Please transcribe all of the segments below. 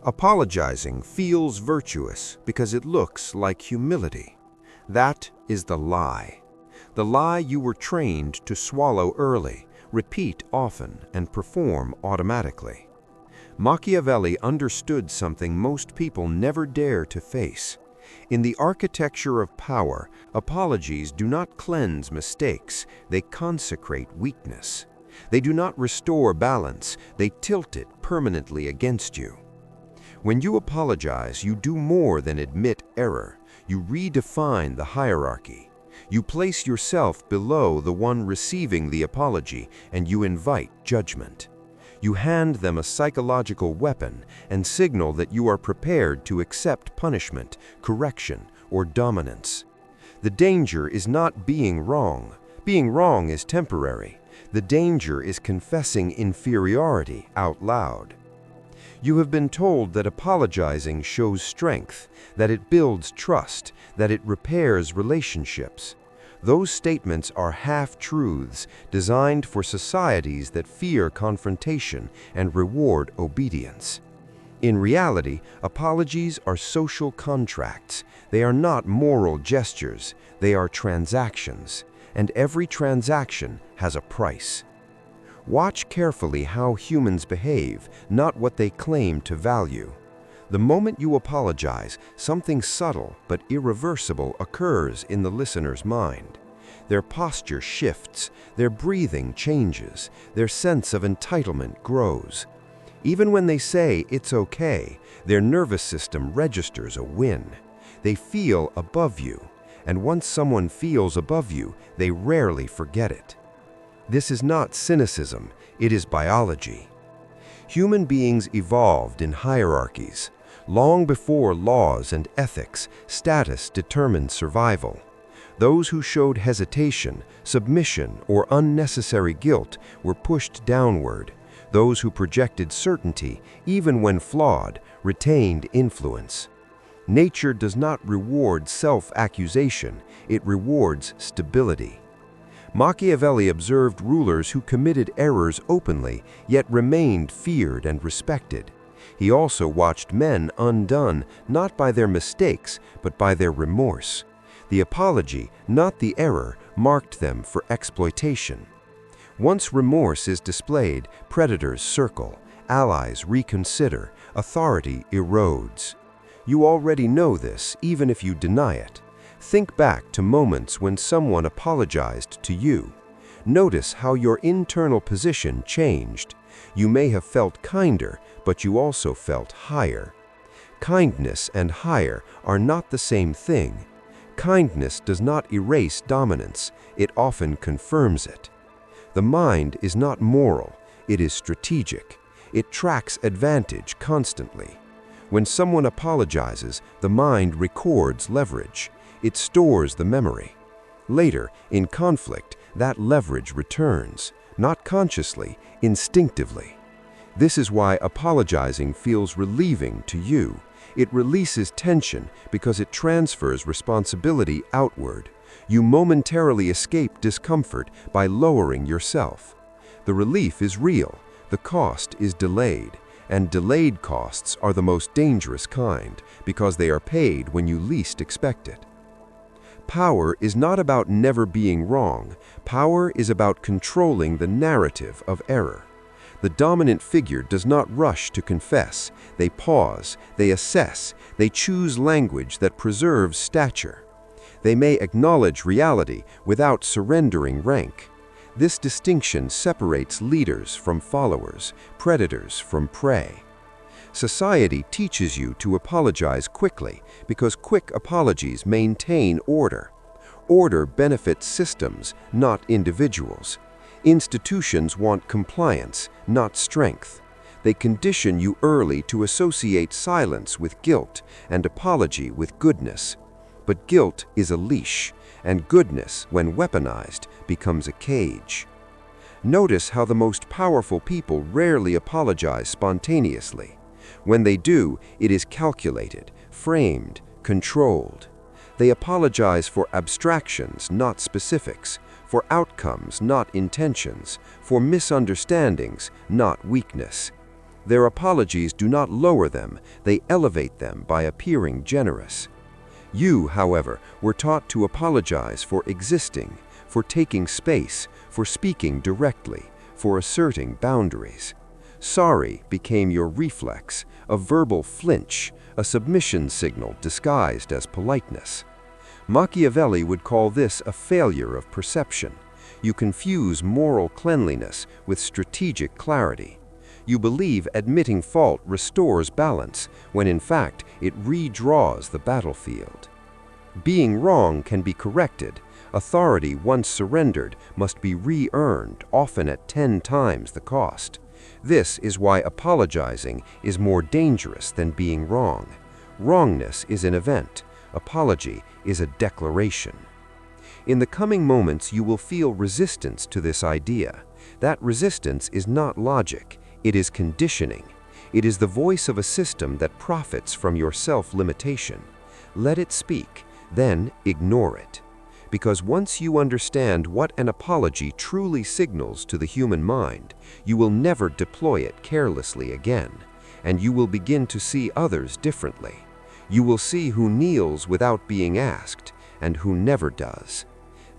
Apologizing feels virtuous because it looks like humility. That is the lie. The lie you were trained to swallow early, repeat often, and perform automatically. Machiavelli understood something most people never dare to face. In the architecture of power, apologies do not cleanse mistakes, they consecrate weakness. They do not restore balance, they tilt it permanently against you. When you apologize, you do more than admit error. You redefine the hierarchy. You place yourself below the one receiving the apology, and you invite judgment. You hand them a psychological weapon and signal that you are prepared to accept punishment, correction, or dominance. The danger is not being wrong. Being wrong is temporary. The danger is confessing inferiority out loud. You have been told that apologizing shows strength, that it builds trust, that it repairs relationships. Those statements are half-truths designed for societies that fear confrontation and reward obedience. In reality, apologies are social contracts. They are not moral gestures, they are transactions, and every transaction has a price. Watch carefully how humans behave, not what they claim to value. The moment you apologize, something subtle but irreversible occurs in the listener's mind. Their posture shifts, their breathing changes, their sense of entitlement grows. Even when they say it's okay, their nervous system registers a win. They feel above you, and once someone feels above you, they rarely forget it. This is not cynicism, it is biology. Human beings evolved in hierarchies. Long before laws and ethics, status determined survival. Those who showed hesitation, submission, or unnecessary guilt were pushed downward. Those who projected certainty, even when flawed, retained influence. Nature does not reward self-accusation, it rewards stability. Machiavelli observed rulers who committed errors openly, yet remained feared and respected. He also watched men undone not by their mistakes, but by their remorse. The apology, not the error, marked them for exploitation. Once remorse is displayed, predators circle, allies reconsider, authority erodes. You already know this, even if you deny it. Think back to moments when someone apologized to you. Notice how your internal position changed. You may have felt kinder, but you also felt higher. Kindness and higher are not the same thing. Kindness does not erase dominance, it often confirms it. The mind is not moral, it is strategic. It tracks advantage constantly. When someone apologizes, the mind records leverage. It stores the memory. Later, in conflict, that leverage returns, not consciously, instinctively. This is why apologizing feels relieving to you. It releases tension because it transfers responsibility outward. You momentarily escape discomfort by lowering yourself. The relief is real, the cost is delayed, and delayed costs are the most dangerous kind because they are paid when you least expect it. Power is not about never being wrong. Power is about controlling the narrative of error. The dominant figure does not rush to confess. They pause, they assess, they choose language that preserves stature. They may acknowledge reality without surrendering rank. This distinction separates leaders from followers, predators from prey. Society teaches you to apologize quickly because quick apologies maintain order. Order benefits systems, not individuals. Institutions want compliance, not strength. They condition you early to associate silence with guilt and apology with goodness. But guilt is a leash, and goodness, when weaponized, becomes a cage. Notice how the most powerful people rarely apologize spontaneously. When they do, it is calculated, framed, controlled. They apologize for abstractions, not specifics, for outcomes, not intentions, for misunderstandings, not weakness. Their apologies do not lower them, they elevate them by appearing generous. You, however, were taught to apologize for existing, for taking space, for speaking directly, for asserting boundaries. Sorry became your reflex, a verbal flinch, a submission signal disguised as politeness. Machiavelli would call this a failure of perception. You confuse moral cleanliness with strategic clarity. You believe admitting fault restores balance, when in fact it redraws the battlefield. Being wrong can be corrected. Authority once surrendered must be re-earned, often at 10 times the cost. This is why apologizing is more dangerous than being wrong. Wrongness is an event. Apology is a declaration. In the coming moments, you will feel resistance to this idea. That resistance is not logic. It is conditioning. It is the voice of a system that profits from your self-limitation. Let it speak, then ignore it. Because once you understand what an apology truly signals to the human mind, you will never deploy it carelessly again, and you will begin to see others differently. You will see who kneels without being asked, and who never does.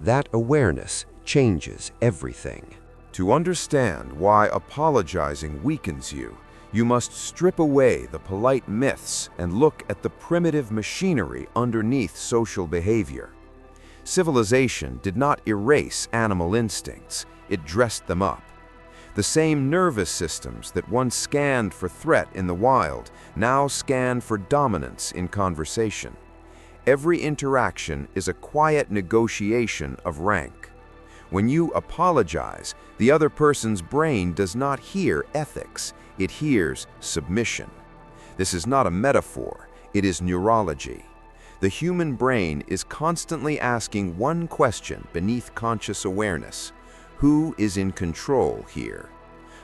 That awareness changes everything. To understand why apologizing weakens you, you must strip away the polite myths and look at the primitive machinery underneath social behavior. Civilization did not erase animal instincts, it dressed them up. The same nervous systems that once scanned for threat in the wild now scan for dominance in conversation. Every interaction is a quiet negotiation of rank. When you apologize, the other person's brain does not hear ethics, it hears submission. This is not a metaphor, it is neurology. The human brain is constantly asking one question beneath conscious awareness: who is in control here?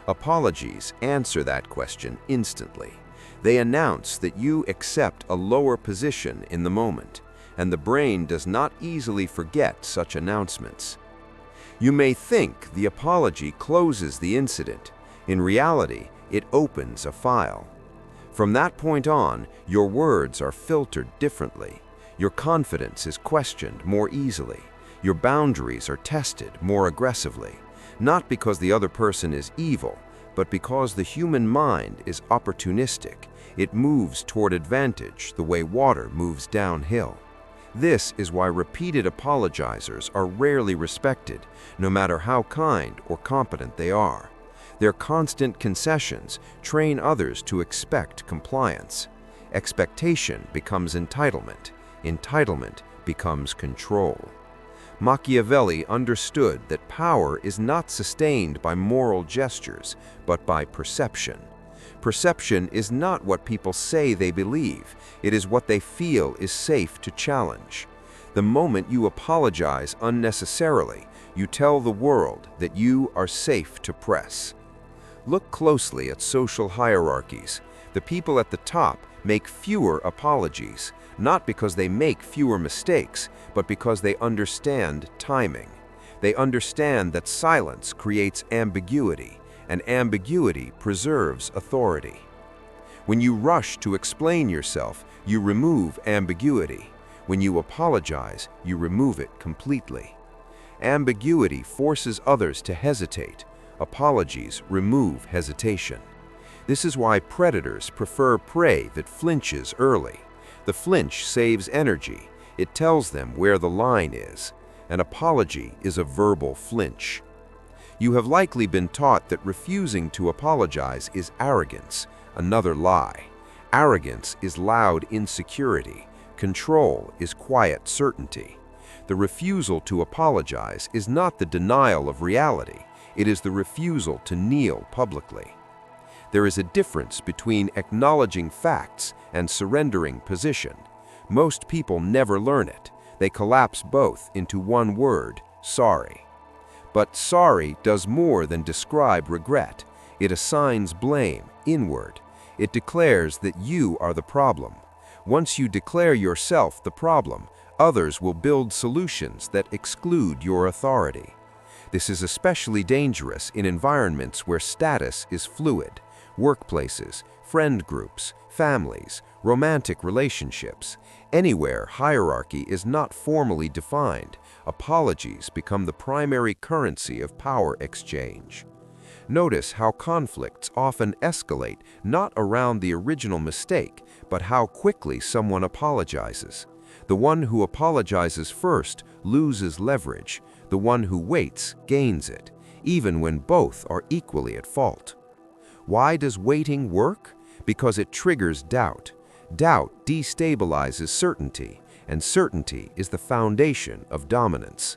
Apologies answer that question instantly. They announce that you accept a lower position in the moment, and the brain does not easily forget such announcements. You may think the apology closes the incident. In reality, it opens a file. From that point on, your words are filtered differently. Your confidence is questioned more easily. Your boundaries are tested more aggressively, not because the other person is evil, but because the human mind is opportunistic. It moves toward advantage the way water moves downhill. This is why repeated apologizers are rarely respected, no matter how kind or competent they are. Their constant concessions train others to expect compliance. Expectation becomes entitlement. Entitlement becomes control. Machiavelli understood that power is not sustained by moral gestures, but by perception. Perception is not what people say they believe, it is what they feel is safe to challenge. The moment you apologize unnecessarily, you tell the world that you are safe to press. Look closely at social hierarchies. The people at the top make fewer apologies, not because they make fewer mistakes, but because they understand timing. They understand that silence creates ambiguity, and ambiguity preserves authority. When you rush to explain yourself, you remove ambiguity. When you apologize, you remove it completely. Ambiguity forces others to hesitate. Apologies remove hesitation. This is why predators prefer prey that flinches early. The flinch saves energy. It tells them where the line is. An apology is a verbal flinch. You have likely been taught that refusing to apologize is arrogance, another lie. Arrogance is loud insecurity. Control is quiet certainty. The refusal to apologize is not the denial of reality. It is the refusal to kneel publicly. There is a difference between acknowledging facts and surrendering position. Most people never learn it. They collapse both into one word: sorry. But sorry does more than describe regret. It assigns blame inward. It declares that you are the problem. Once you declare yourself the problem, others will build solutions that exclude your authority. This is especially dangerous in environments where status is fluid, workplaces, friend groups, families, romantic relationships. Anywhere hierarchy is not formally defined, apologies become the primary currency of power exchange. Notice how conflicts often escalate not around the original mistake, but how quickly someone apologizes. The one who apologizes first loses leverage. The one who waits gains it, even when both are equally at fault. Why does waiting work? Because it triggers doubt. Doubt destabilizes certainty, and certainty is the foundation of dominance.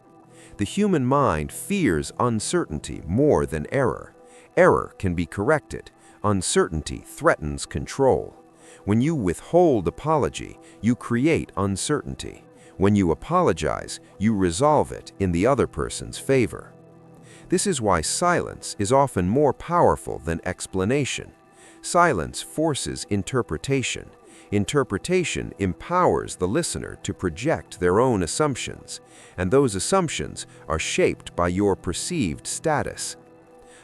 The human mind fears uncertainty more than error. Error can be corrected. Uncertainty threatens control. When you withhold apology, you create uncertainty. When you apologize, you resolve it in the other person's favor. This is why silence is often more powerful than explanation. Silence forces interpretation. Interpretation empowers the listener to project their own assumptions, and those assumptions are shaped by your perceived status.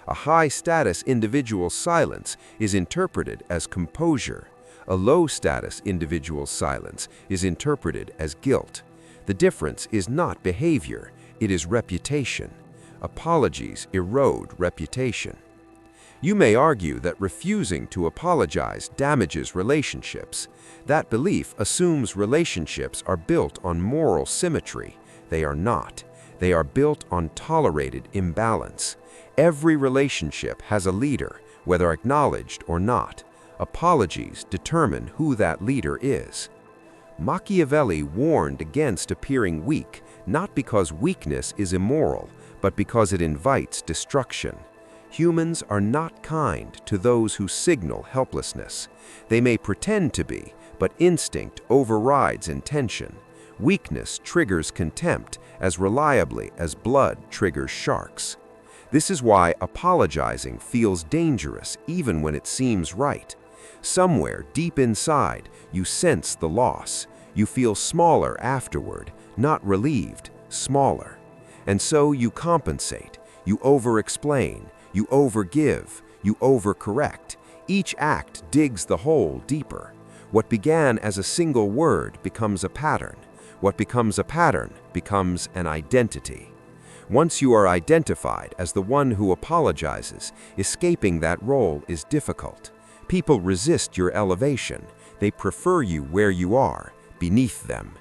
A high-status individual's silence is interpreted as composure. A low-status individual's silence is interpreted as guilt. The difference is not behavior, it is reputation. Apologies erode reputation. You may argue that refusing to apologize damages relationships. That belief assumes relationships are built on moral symmetry. They are not. They are built on tolerated imbalance. Every relationship has a leader, whether acknowledged or not. Apologies determine who that leader is. Machiavelli warned against appearing weak, not because weakness is immoral, but because it invites destruction. Humans are not kind to those who signal helplessness. They may pretend to be, but instinct overrides intention. Weakness triggers contempt as reliably as blood triggers sharks. This is why apologizing feels dangerous even when it seems right. Somewhere deep inside, you sense the loss. You feel smaller afterward, not relieved, smaller. And so you compensate, you over-explain, you overgive, you overcorrect. Each act digs the hole deeper. What began as a single word becomes a pattern. What becomes a pattern becomes an identity. Once you are identified as the one who apologizes, escaping that role is difficult. People resist your elevation. They prefer you where you are, beneath them.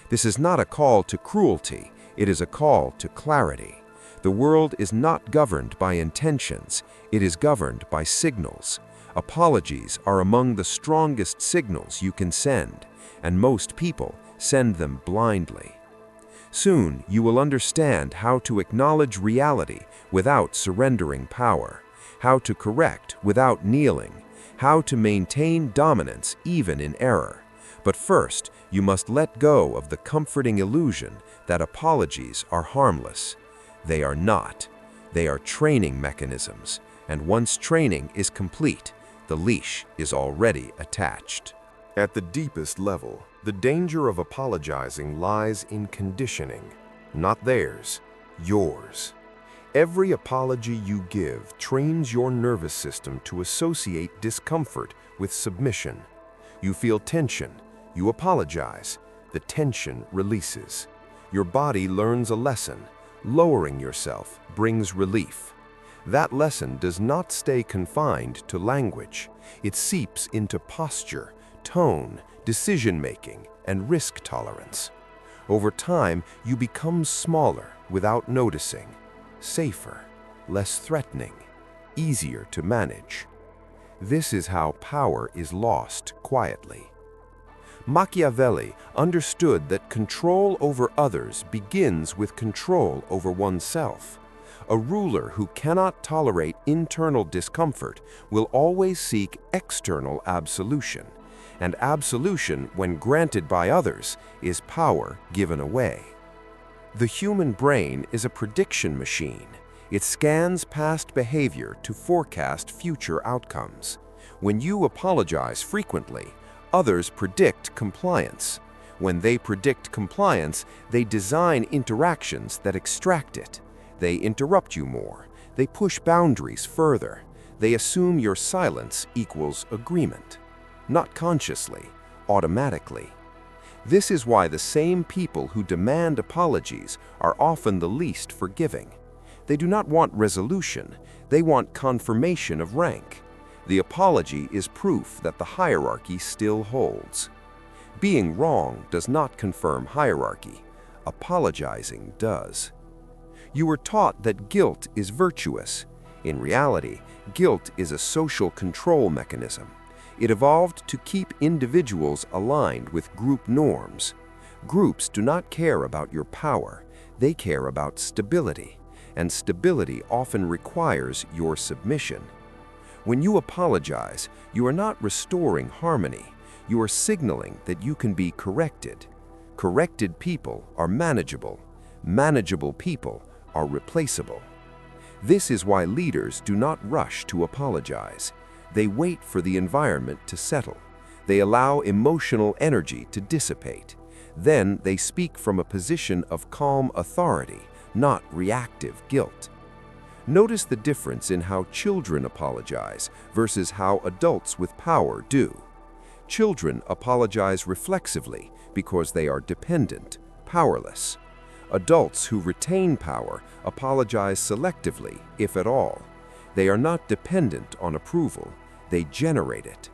This is not a call to cruelty. It is a call to clarity. The world is not governed by intentions. It is governed by signals. Apologies are among the strongest signals you can send, and most people send them blindly. Soon you will understand how to acknowledge reality without surrendering power, how to correct without kneeling, how to maintain dominance even in error. But first, you must let go of the comforting illusion that apologies are harmless. They are not. They are training mechanisms, and once training is complete, the leash is already attached. At the deepest level, the danger of apologizing lies in conditioning, not theirs, yours. Every apology you give trains your nervous system to associate discomfort with submission. You feel tension, you apologize, the tension releases. Your body learns a lesson. Lowering yourself brings relief. That lesson does not stay confined to language. It seeps into posture, tone, decision-making, and risk tolerance. Over time, you become smaller without noticing, safer, less threatening, easier to manage. This is how power is lost quietly. Machiavelli understood that control over others begins with control over oneself. A ruler who cannot tolerate internal discomfort will always seek external absolution. And absolution, when granted by others, is power given away. The human brain is a prediction machine. It scans past behavior to forecast future outcomes. When you apologize frequently, others predict compliance. When they predict compliance, they design interactions that extract it. They interrupt you more. They push boundaries further. They assume your silence equals agreement. Not consciously, automatically. This is why the same people who demand apologies are often the least forgiving. They do not want resolution, they want confirmation of rank. The apology is proof that the hierarchy still holds. Being wrong does not confirm hierarchy. Apologizing does. You were taught that guilt is virtuous. In reality, guilt is a social control mechanism. It evolved to keep individuals aligned with group norms. Groups do not care about your power, they care about stability, and stability often requires your submission. When you apologize, you are not restoring harmony, you are signaling that you can be corrected. Corrected people are manageable. Manageable people are replaceable. This is why leaders do not rush to apologize. They wait for the environment to settle. They allow emotional energy to dissipate. Then they speak from a position of calm authority, not reactive guilt. Notice the difference in how children apologize versus how adults with power do. Children apologize reflexively because they are dependent, powerless. Adults who retain power apologize selectively, if at all. They are not dependent on approval, they generate it.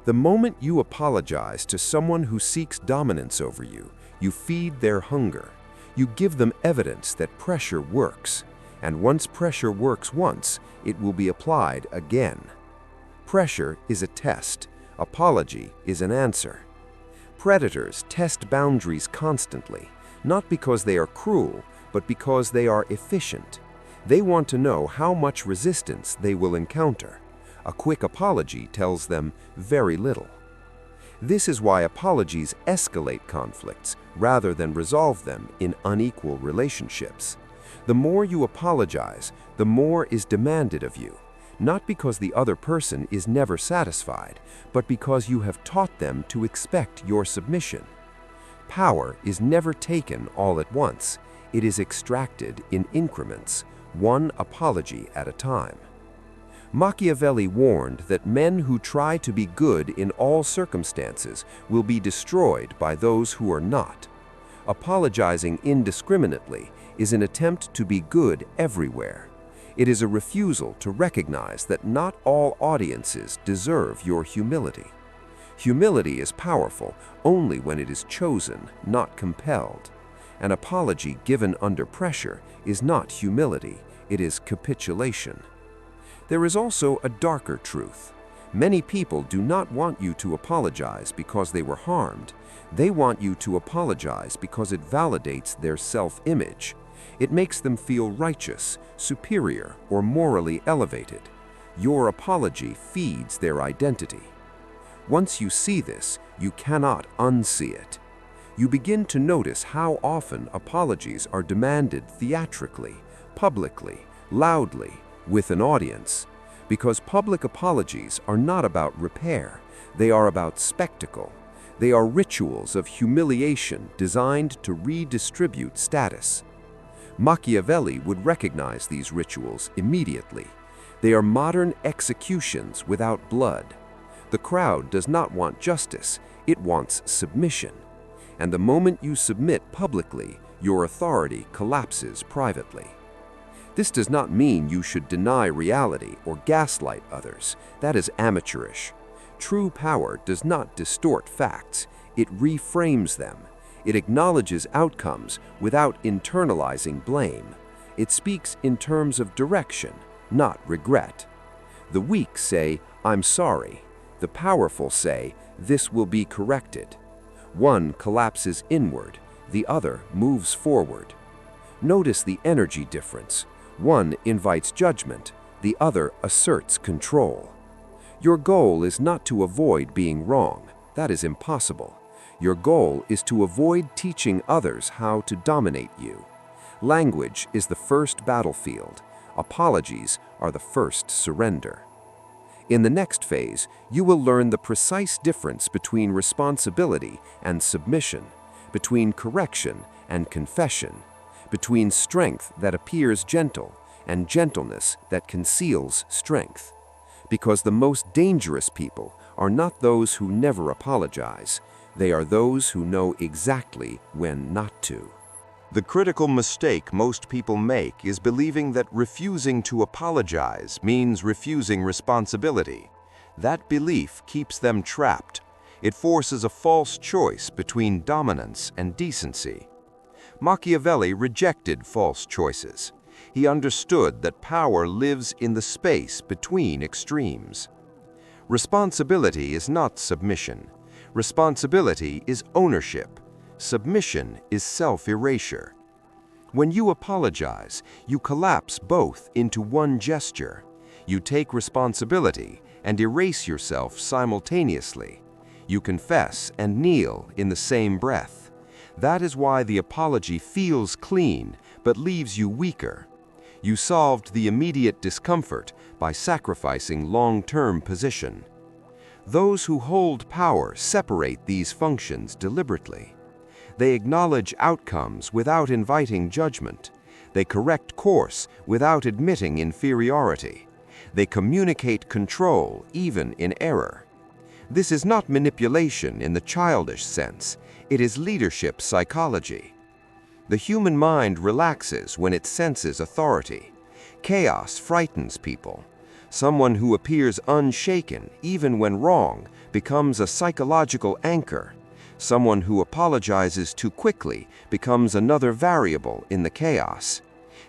The moment you apologize to someone who seeks dominance over you, you feed their hunger. You give them evidence that pressure works. And once pressure works once, it will be applied again. Pressure is a test. Apology is an answer. Predators test boundaries constantly, not because they are cruel, but because they are efficient. They want to know how much resistance they will encounter. A quick apology tells them very little. This is why apologies escalate conflicts rather than resolve them in unequal relationships. The more you apologize, the more is demanded of you, not because the other person is never satisfied, but because you have taught them to expect your submission. Power is never taken all at once. It is extracted in increments, one apology at a time. Machiavelli warned that men who try to be good in all circumstances will be destroyed by those who are not. Apologizing indiscriminately is an attempt to be good everywhere. It is a refusal to recognize that not all audiences deserve your humility. Humility is powerful only when it is chosen, not compelled. An apology given under pressure is not humility, it is capitulation. There is also a darker truth. Many people do not want you to apologize because they were harmed. They want you to apologize because it validates their self-image. It makes them feel righteous, superior, or morally elevated. Your apology feeds their identity. Once you see this, you cannot unsee it. You begin to notice how often apologies are demanded theatrically, publicly, loudly, with an audience. Because public apologies are not about repair, they are about spectacle. They are rituals of humiliation designed to redistribute status. Machiavelli would recognize these rituals immediately. They are modern executions without blood. The crowd does not want justice, it wants submission. And the moment you submit publicly, your authority collapses privately. This does not mean you should deny reality or gaslight others. That is amateurish. True power does not distort facts, it reframes them. It acknowledges outcomes without internalizing blame. It speaks in terms of direction, not regret. The weak say, "I'm sorry." The powerful say, "This will be corrected." One collapses inward, the other moves forward. Notice the energy difference. One invites judgment, the other asserts control. Your goal is not to avoid being wrong. That is impossible. Your goal is to avoid teaching others how to dominate you. Language is the first battlefield. Apologies are the first surrender. In the next phase, you will learn the precise difference between responsibility and submission, between correction and confession, between strength that appears gentle and gentleness that conceals strength. Because the most dangerous people are not those who never apologize. They are those who know exactly when not to. The critical mistake most people make is believing that refusing to apologize means refusing responsibility. That belief keeps them trapped. It forces a false choice between dominance and decency. Machiavelli rejected false choices. He understood that power lives in the space between extremes. Responsibility is not submission. Responsibility is ownership. Submission is self-erasure. When you apologize, you collapse both into one gesture. You take responsibility and erase yourself simultaneously. You confess and kneel in the same breath. That is why the apology feels clean but leaves you weaker. You solved the immediate discomfort by sacrificing long-term position. Those who hold power separate these functions deliberately. They acknowledge outcomes without inviting judgment. They correct course without admitting inferiority. They communicate control even in error. This is not manipulation in the childish sense. It is leadership psychology. The human mind relaxes when it senses authority. Chaos frightens people. Someone who appears unshaken, even when wrong, becomes a psychological anchor. Someone who apologizes too quickly becomes another variable in the chaos.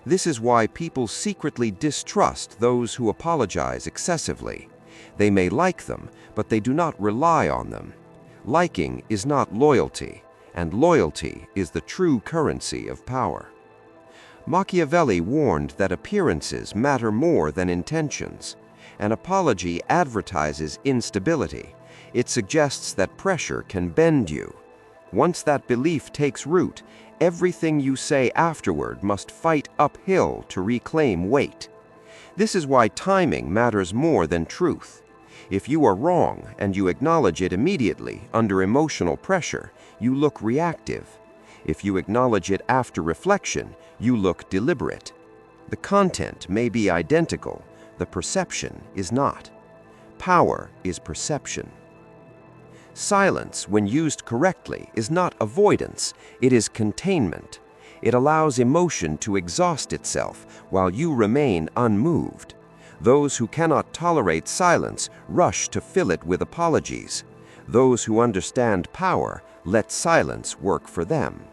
This is why people secretly distrust those who apologize excessively. They may like them, but they do not rely on them. Liking is not loyalty, and loyalty is the true currency of power. Machiavelli warned that appearances matter more than intentions. An apology advertises instability. It suggests that pressure can bend you. Once that belief takes root, everything you say afterward must fight uphill to reclaim weight. This is why timing matters more than truth. If you are wrong and you acknowledge it immediately under emotional pressure, you look reactive. If you acknowledge it after reflection, you look deliberate. The content may be identical, the perception is not. Power is perception. Silence, when used correctly, is not avoidance, it is containment. It allows emotion to exhaust itself while you remain unmoved. Those who cannot tolerate silence rush to fill it with apologies. Those who understand power let silence work for them.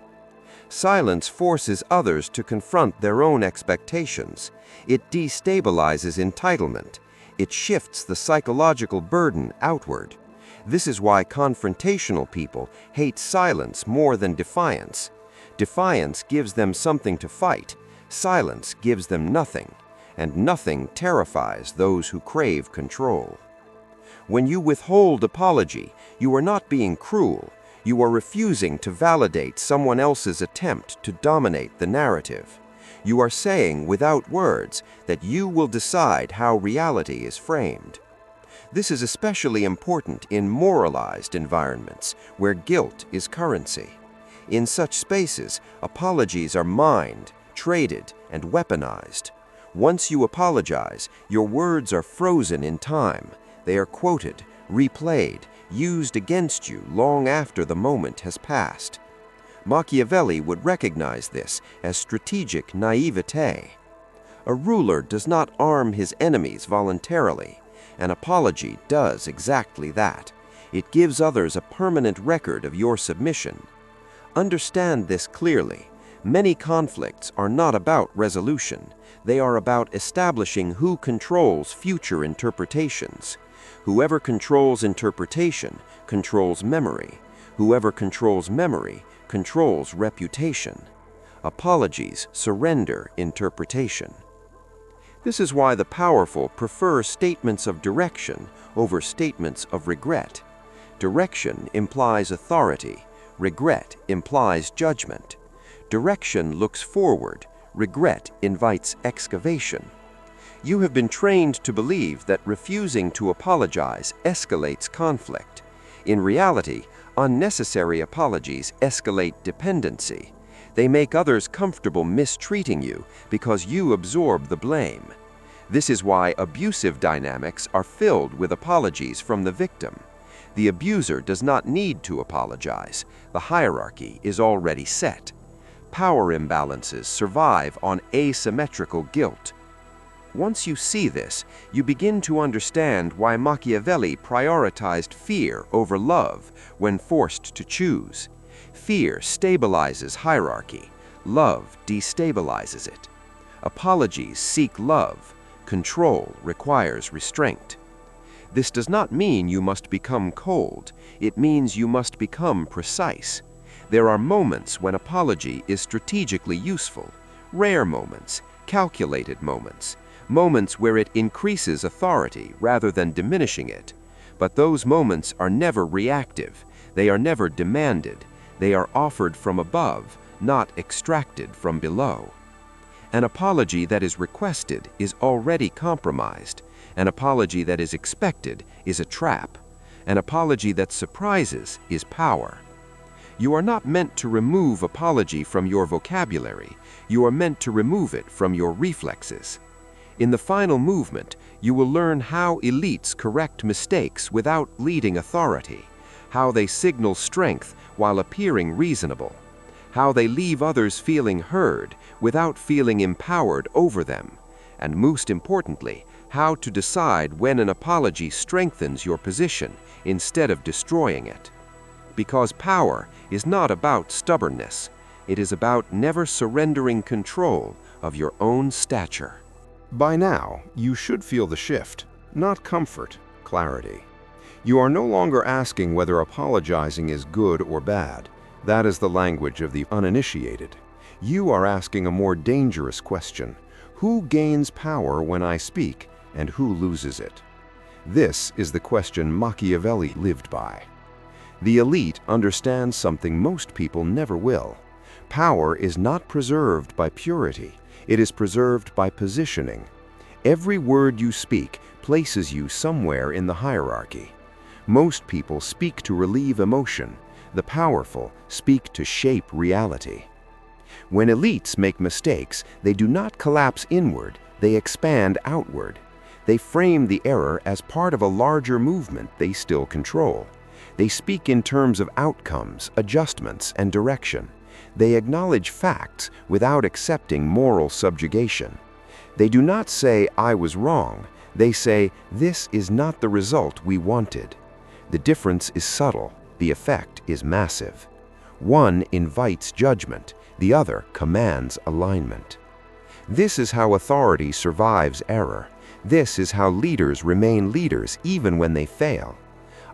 Silence forces others to confront their own expectations. It destabilizes entitlement. It shifts the psychological burden outward. This is why confrontational people hate silence more than defiance. Defiance gives them something to fight. Silence gives them nothing. And nothing terrifies those who crave control. When you withhold apology, you are not being cruel. You are refusing to validate someone else's attempt to dominate the narrative. You are saying without words that you will decide how reality is framed. This is especially important in moralized environments where guilt is currency. In such spaces, apologies are mined, traded, and weaponized. Once you apologize, your words are frozen in time. They are quoted, replayed, used against you long after the moment has passed. Machiavelli would recognize this as strategic naivete. A ruler does not arm his enemies voluntarily. An apology does exactly that. It gives others a permanent record of your submission. Understand this clearly. Many conflicts are not about resolution. They are about establishing who controls future interpretations. Whoever controls interpretation controls memory. Whoever controls memory controls reputation. Apologies surrender interpretation. This is why the powerful prefer statements of direction over statements of regret. Direction implies authority. Regret implies judgment. Direction looks forward. Regret invites excavation. You have been trained to believe that refusing to apologize escalates conflict. In reality, unnecessary apologies escalate dependency. They make others comfortable mistreating you because you absorb the blame. This is why abusive dynamics are filled with apologies from the victim. The abuser does not need to apologize. The hierarchy is already set. Power imbalances survive on asymmetrical guilt. Once you see this, you begin to understand why Machiavelli prioritized fear over love when forced to choose. Fear stabilizes hierarchy. Love destabilizes it. Apologies seek love. Control requires restraint. This does not mean you must become cold. It means you must become precise. There are moments when apology is strategically useful, rare moments, calculated moments, moments where it increases authority rather than diminishing it. But those moments are never reactive. They are never demanded. They are offered from above, not extracted from below. An apology that is requested is already compromised. An apology that is expected is a trap. An apology that surprises is power. You are not meant to remove apology from your vocabulary. You are meant to remove it from your reflexes. In the final movement, you will learn how elites correct mistakes without leading authority, how they signal strength while appearing reasonable, how they leave others feeling heard without feeling empowered over them, and most importantly, how to decide when an apology strengthens your position instead of destroying it. Because power is not about stubbornness. It is about never surrendering control of your own stature. By now, you should feel the shift, not comfort, clarity. You are no longer asking whether apologizing is good or bad. That is the language of the uninitiated. You are asking a more dangerous question. Who gains power when I speak, and who loses it? This is the question Machiavelli lived by. The elite understands something most people never will. Power is not preserved by purity. It is preserved by positioning. Every word you speak places you somewhere in the hierarchy. Most people speak to relieve emotion. The powerful speak to shape reality. When elites make mistakes, they do not collapse inward, they expand outward. They frame the error as part of a larger movement they still control. They speak in terms of outcomes, adjustments, and direction. They acknowledge facts without accepting moral subjugation. They do not say, "I was wrong." They say, "This is not the result we wanted." The difference is subtle. The effect is massive. One invites judgment. The other commands alignment. This is how authority survives error. This is how leaders remain leaders even when they fail.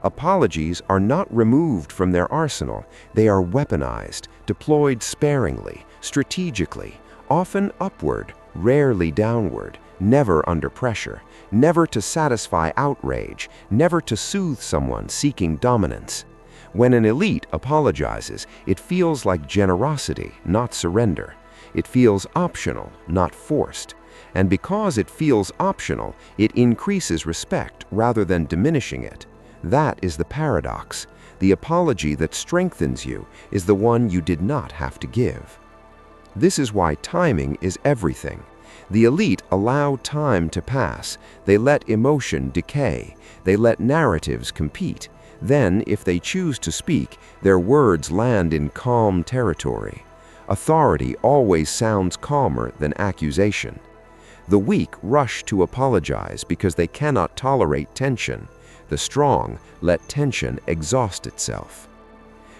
Apologies are not removed from their arsenal. They are weaponized, deployed sparingly, strategically, often upward, rarely downward, never under pressure, never to satisfy outrage, never to soothe someone seeking dominance. When an elite apologizes, it feels like generosity, not surrender. It feels optional, not forced. And because it feels optional, it increases respect rather than diminishing it. That is the paradox. The apology that strengthens you is the one you did not have to give. This is why timing is everything. The elite allow time to pass. They let emotion decay. They let narratives compete. Then, if they choose to speak, their words land in calm territory. Authority always sounds calmer than accusation. The weak rush to apologize because they cannot tolerate tension. The strong let tension exhaust itself.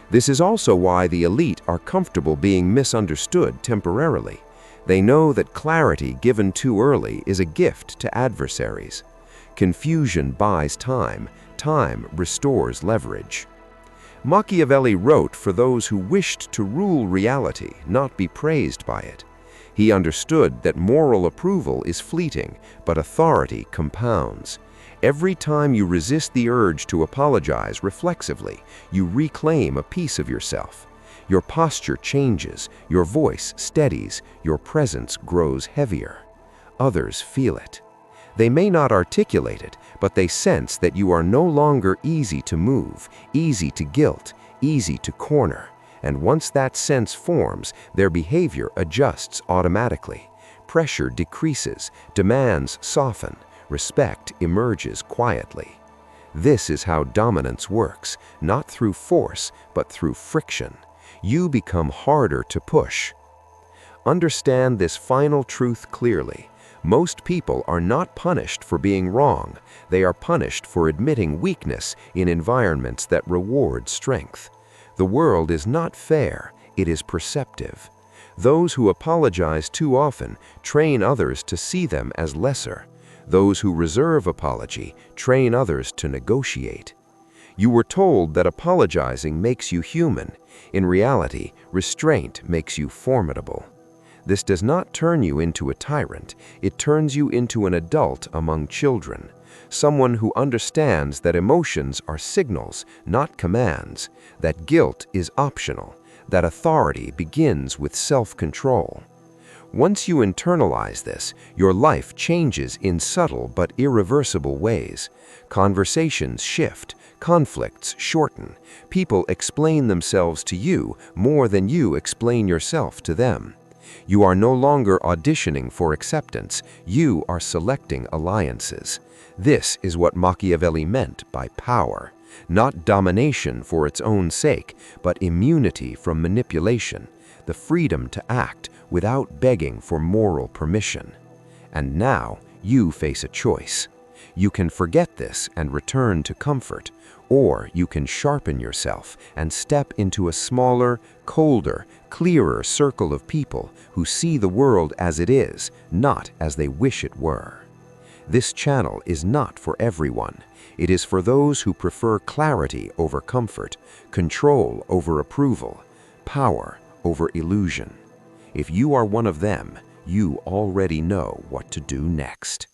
This is also why the elite are comfortable being misunderstood temporarily. They know that clarity given too early is a gift to adversaries. Confusion buys time. Time restores leverage. Machiavelli wrote for those who wished to rule reality, not be praised by it. He understood that moral approval is fleeting, but authority compounds. Every time you resist the urge to apologize reflexively, you reclaim a piece of yourself. Your posture changes, your voice steadies, your presence grows heavier. Others feel it. They may not articulate it, but they sense that you are no longer easy to move, easy to guilt, easy to corner. And once that sense forms, their behavior adjusts automatically. pressure decreases, demands soften, respect emerges quietly. This is how dominance works, not through force, but through friction. You become harder to push. Understand this final truth clearly. Most people are not punished for being wrong. They are punished for admitting weakness in environments that reward strength. The world is not fair, it is perceptive. Those who apologize too often train others to see them as lesser. Those who reserve apology train others to negotiate. You were told that apologizing makes you human. In reality, restraint makes you formidable. This does not turn you into a tyrant, it turns you into an adult among children. Someone who understands that emotions are signals, not commands, that guilt is optional, that authority begins with self-control. Once you internalize this, your life changes in subtle but irreversible ways. Conversations shift, conflicts shorten, people explain themselves to you more than you explain yourself to them. You are no longer auditioning for acceptance, you are selecting alliances. This is what Machiavelli meant by power. Not domination for its own sake, but immunity from manipulation, the freedom to act without begging for moral permission. And now you face a choice. You can forget this and return to comfort, or you can sharpen yourself and step into a smaller, colder, clearer circle of people who see the world as it is, not as they wish it were. This channel is not for everyone. It is for those who prefer clarity over comfort, control over approval, power over illusion. If you are one of them, you already know what to do next.